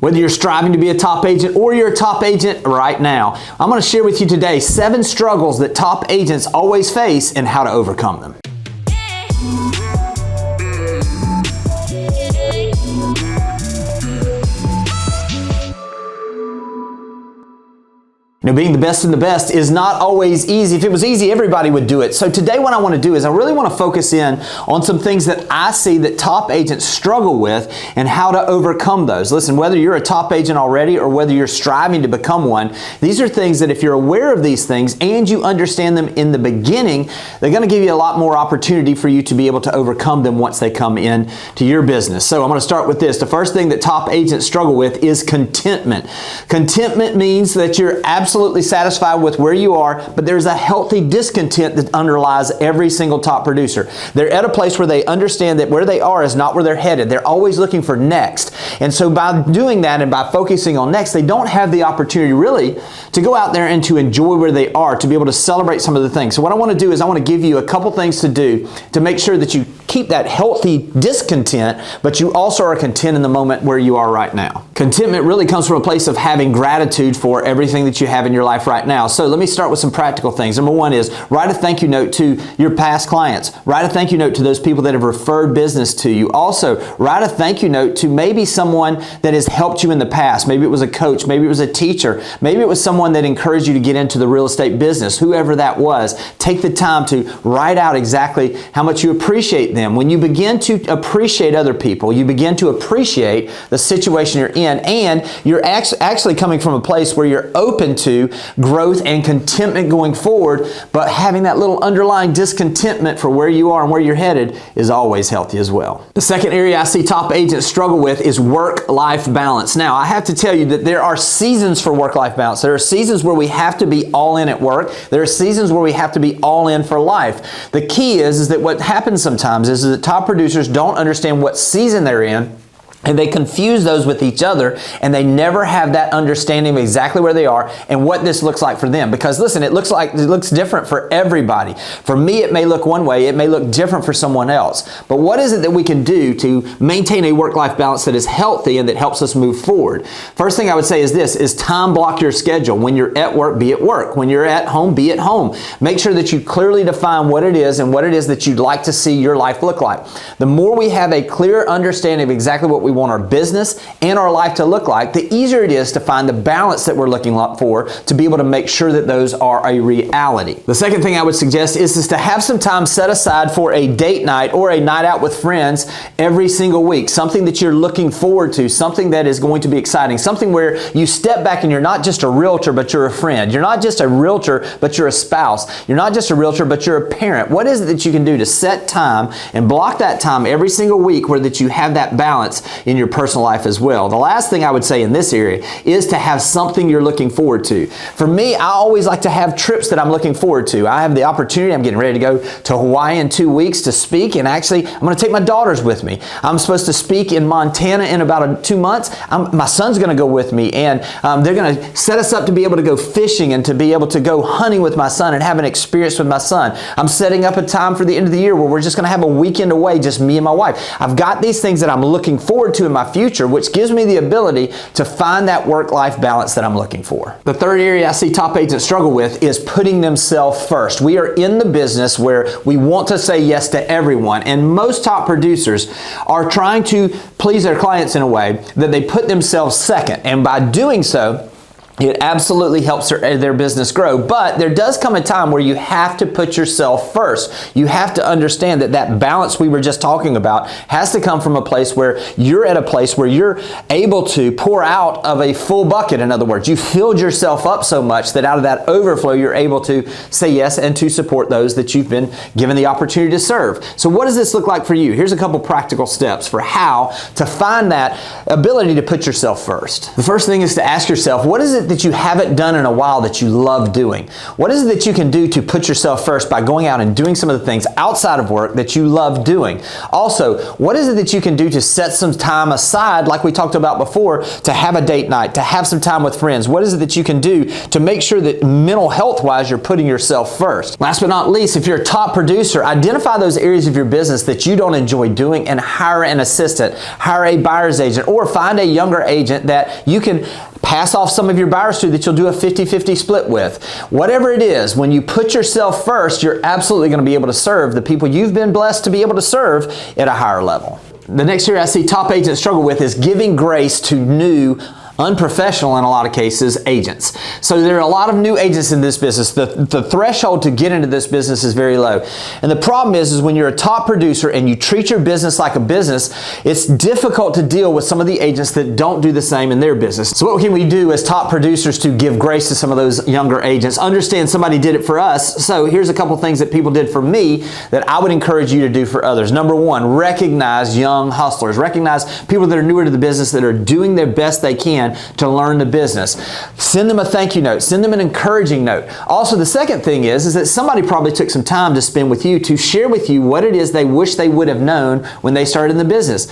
Whether you're striving to be a top agent or you're a top agent right now, I'm going to share with you today 7 struggles that top agents always face and how to overcome them. You know, being the best in the best is not always easy. If it was easy, everybody would do it. So today what I want to do is I really want to focus in on some things that I see that top agents struggle with and how to overcome those. Listen, whether you're a top agent already or whether you're striving to become one, these are things that if you're aware of these things and you understand them in the beginning, they're going to give you a lot more opportunity for you to be able to overcome them once they come in to your business. So I'm going to start with this. The first thing that top agents struggle with is contentment. Contentment means that you're absolutely satisfied with where you are, but there's a healthy discontent that underlies every single top producer. They're at a place where they understand that where they are is not where they're headed. They're always looking for next. And so by doing that and by focusing on next, they don't have the opportunity really to go out there and to enjoy where they are, to be able to celebrate some of the things. So what I want to do is I want to give you a couple things to do to make sure that you keep that healthy discontent, but you also are content in the moment where you are right now. Contentment really comes from a place of having gratitude for everything that you have in your life right now. So let me start with some practical things. Number one is write a thank you note to your past clients. Write a thank you note to those people that have referred business to you. Also, write a thank you note to maybe someone that has helped you in the past. Maybe it was a coach, maybe it was a teacher, maybe it was someone that encouraged you to get into the real estate business, whoever that was. Take the time to write out exactly how much you appreciate them. When you begin to appreciate other people, you begin to appreciate the situation you're in, and you're actually coming from a place where you're open to growth and contentment going forward, but having that little underlying discontentment for where you are and where you're headed is always healthy as well. The second area I see top agents struggle with is work-life balance. Now, I have to tell you that there are seasons for work-life balance. There are seasons where we have to be all in at work. There are seasons where we have to be all in for life. The key is that what happens sometimes is that top producers don't understand what season they're in, and they confuse those with each other, and they never have that understanding of exactly where they are and what this looks like for them. Because listen, it looks different for everybody. For me, it may look one way, it may look different for someone else. But what is it that we can do to maintain a work-life balance that is healthy and that helps us move forward? First thing I would say is this, is time block your schedule. When you're at work, be at work. When you're at home, be at home. Make sure that you clearly define what it is and what it is that you'd like to see your life look like. The more we have a clear understanding of exactly what we want our business and our life to look like, the easier it is to find the balance that we're looking for to be able to make sure that those are a reality. The second thing I would suggest is to have some time set aside for a date night or a night out with friends every single week. Something that you're looking forward to, something that is going to be exciting, something where you step back and you're not just a realtor, but you're a friend. You're not just a realtor, but you're a spouse. You're not just a realtor, but you're a parent. What is it that you can do to set time and block that time every single week where that you have that balance in your personal life as well? The last thing I would say in this area is to have something you're looking forward to. For me, I always like to have trips that I'm looking forward to. I have the opportunity, I'm getting ready to go to Hawaii in 2 weeks to speak, and actually I'm going to take my daughters with me. I'm supposed to speak in Montana in about 2 months. My son's going to go with me, and they're going to set us up to be able to go fishing and to be able to go hunting with my son and have an experience with my son. I'm setting up a time for the end of the year where we're just going to have a weekend away, just me and my wife. I've got these things that I'm looking forward to in my future, which gives me the ability to find that work-life balance that I'm looking for. The third area I see top agents struggle with is putting themselves first. We are in the business where we want to say yes to everyone, and most top producers are trying to please their clients in a way that they put themselves second, and by doing so, it absolutely helps their business grow. But there does come a time where you have to put yourself first. You have to understand that that balance we were just talking about has to come from a place where you're at a place where you're able to pour out of a full bucket. In other words, you filled yourself up so much that out of that overflow, you're able to say yes and to support those that you've been given the opportunity to serve. So what does this look like for you? Here's a couple practical steps for how to find that ability to put yourself first. The first thing is to ask yourself, what is it that you haven't done in a while that you love doing? What is it that you can do to put yourself first by going out and doing some of the things outside of work that you love doing? Also, what is it that you can do to set some time aside, like we talked about before, to have a date night, to have some time with friends? What is it that you can do to make sure that mental health-wise you're putting yourself first? Last but not least, if you're a top producer, identify those areas of your business that you don't enjoy doing and hire an assistant, hire a buyer's agent, or find a younger agent that you can pass off some of your buyers to that you'll do a 50-50 split with. Whatever it is, when you put yourself first, you're absolutely going to be able to serve the people you've been blessed to be able to serve at a higher level. The next area I see top agents struggle with is giving grace to new, unprofessional, in a lot of cases, agents. So there are a lot of new agents in this business. The threshold to get into this business is very low. And the problem is when you're a top producer and you treat your business like a business, it's difficult to deal with some of the agents that don't do the same in their business. So what can we do as top producers to give grace to some of those younger agents? Understand somebody did it for us. So here's a couple things that people did for me that I would encourage you to do for others. Number one, recognize young hustlers. Recognize people that are newer to the business that are doing their best they can to learn the business. Send them a thank you note. Send them an encouraging note. Also, the second thing is that somebody probably took some time to spend with you to share with you what it is they wish they would have known when they started in the business.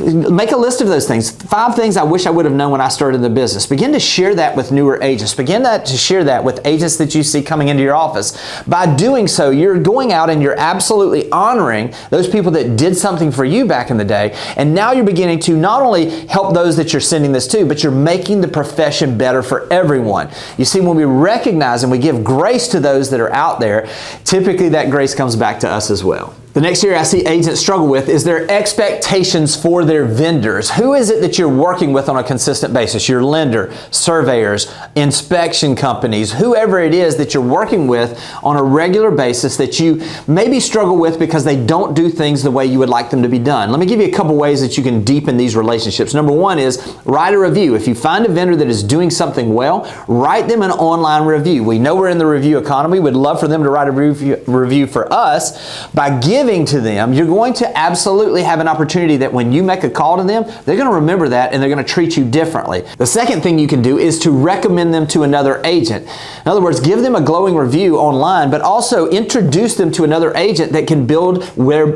Make a list of those things. 5 things I wish I would have known when I started in the business. Begin to share that with newer agents. Begin to share that with agents that you see coming into your office. By doing so, you're going out and you're absolutely honoring those people that did something for you back in the day. And now you're beginning to not only help those that you're sending this to, but you're making the profession better for everyone. You see, when we recognize and we give grace to those that are out there, typically that grace comes back to us as well. The next area I see agents struggle with is their expectations for their vendors. Who is it that you're working with on a consistent basis? Your lender, surveyors, inspection companies, whoever it is that you're working with on a regular basis that you maybe struggle with because they don't do things the way you would like them to be done. Let me give you a couple ways that you can deepen these relationships. Number one is write a review. If you find a vendor that is doing something well, write them an online review. We know we're in the review economy. We'd love for them to write a review for us. By giving to them, you're going to absolutely have an opportunity that when you make a call to them, they're going to remember that and they're going to treat you differently. The second thing you can do is to recommend them to another agent. In other words, give them a glowing review online, but also introduce them to another agent that can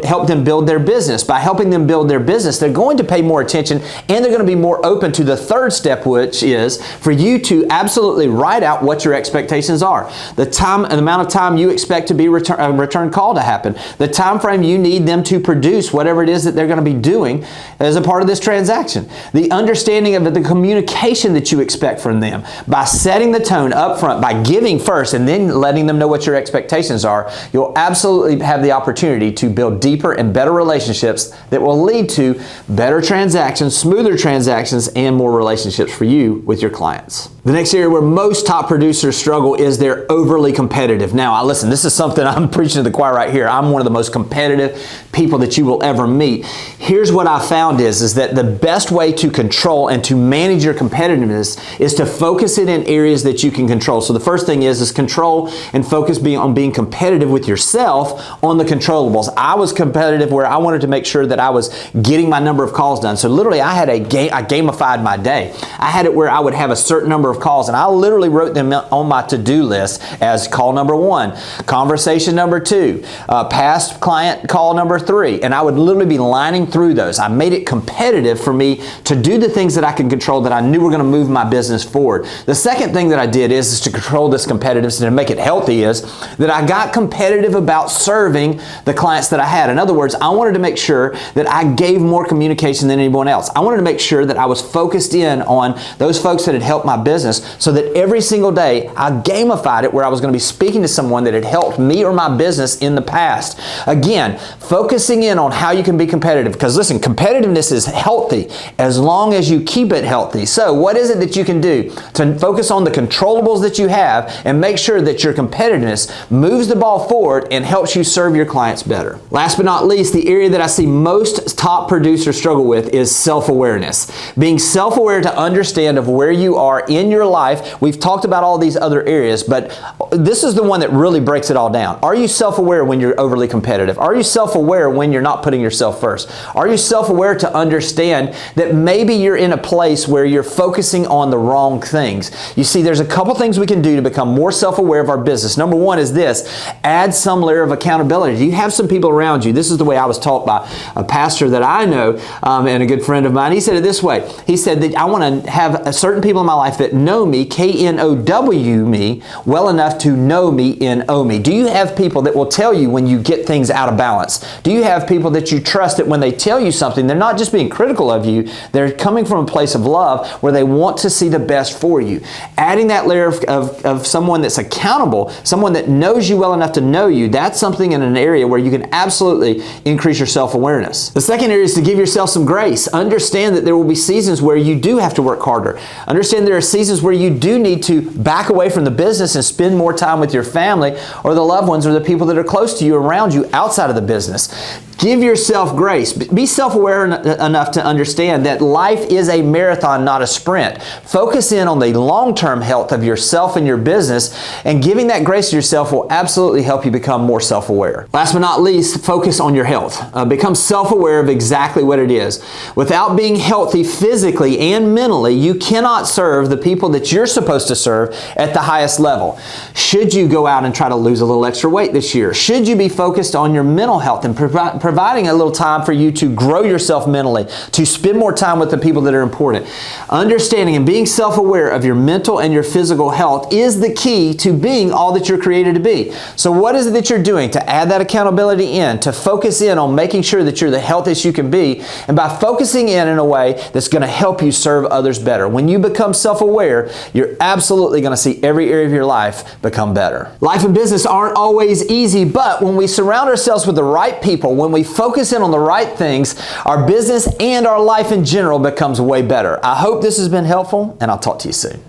help them build their business. By helping them build their business, they're going to pay more attention and they're going to be more open to the third step, which is for you to absolutely write out what your expectations are. The time and amount of time you expect to be a return call to happen. The time frame you need them to produce whatever it is that they're going to be doing as a part of this transaction. The understanding of the communication that you expect from them. By setting the tone up front, by giving first and then letting them know what your expectations are, you'll absolutely have the opportunity to build deeper and better relationships that will lead to better transactions, smoother transactions, and more relationships for you with your clients. The next area where most top producers struggle is they're overly competitive. Now, listen, this is something I'm preaching to the choir right here. I'm one of the most competitive people that you will ever meet. Here's what I found is that the best way to control and to manage your competitiveness is to focus it in areas that you can control. So the first thing is control and focus on being competitive with yourself on the controllables. I was competitive where I wanted to make sure that I was getting my number of calls done. So literally I had I gamified my day. I had it where I would have a certain number of calls and I literally wrote them on my to-do list as call number 1, conversation number 2, past client call number 3, and I would literally be lining through those. I made it competitive for me to do the things that I could control that I knew were going to move my business forward. The second thing that I did is to control this competitiveness and to make it healthy is that I got competitive about serving the clients that I had. In other words, I wanted to make sure that I gave more communication than anyone else. I wanted to make sure that I was focused in on those folks that had helped my business so that every single day I gamified it where I was going to be speaking to someone that had helped me or my business in the past. Again, focusing in on how you can be competitive because listen, competitiveness is healthy as long as you keep it healthy. So what is it that you can do to focus on the controllables that you have and make sure that your competitiveness moves the ball forward and helps you serve your clients better? Last but not least, the area that I see most top producers struggle with is self-awareness. Being self-aware to understand of where you are in your life, we've talked about all these other areas, but this is the one that really breaks it all down. Are you self-aware when you're overly competitive? Are you self-aware when you're not putting yourself first? Are you self-aware to understand that maybe you're in a place where you're focusing on the wrong things? You see, there's a couple things we can do to become more self-aware of our business. Number one is this: add some layer of accountability. Do you have some people around you? This is the way I was taught by a pastor that I know and a good friend of mine. He said it this way. He said that I want to have certain people in my life that know me, K-N-O-W me, well enough to know me, N-O me. Do you have people that will tell you when you get things out of balance? Do you have people that you trust that when they tell you something, they're not just being critical of you, they're coming from a place of love where they want to see the best for you? Adding that layer of someone that's accountable, someone that knows you well enough to know you, that's something in an area where you can absolutely increase your self-awareness. The second area is to give yourself some grace. Understand that there will be seasons where you do have to work harder. Understand there are seasons where you do need to back away from the business and spend more time with your family or the loved ones or the people that are close to you, around you, outside of the business. Give yourself grace. Be self-aware enough to understand that life is a marathon, not a sprint. Focus in on the long-term health of yourself and your business, and giving that grace to yourself will absolutely help you become more self-aware. Last but not least, focus on your health. Become self-aware of exactly what it is. Without being healthy physically and mentally, you cannot serve the people that you're supposed to serve at the highest level. Should you go out and try to lose a little extra weight this year? Should you be focused on your mental health and providing a little time for you to grow yourself mentally, to spend more time with the people that are important? Understanding and being self-aware of your mental and your physical health is the key to being all that you're created to be. So what is it that you're doing to add that accountability in, to focus in on making sure that you're the healthiest you can be, and by focusing in a way that's going to help you serve others better? When you become self-aware, you're absolutely going to see every area of your life become better. Life and business aren't always easy, but when we surround ourselves with the right people, when we focus in on the right things, our business and our life in general becomes way better. I hope this has been helpful, and I'll talk to you soon.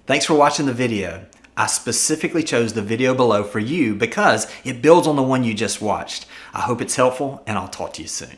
Thanks for watching the video. I specifically chose the video below for you because it builds on the one you just watched. I hope it's helpful, and I'll talk to you soon.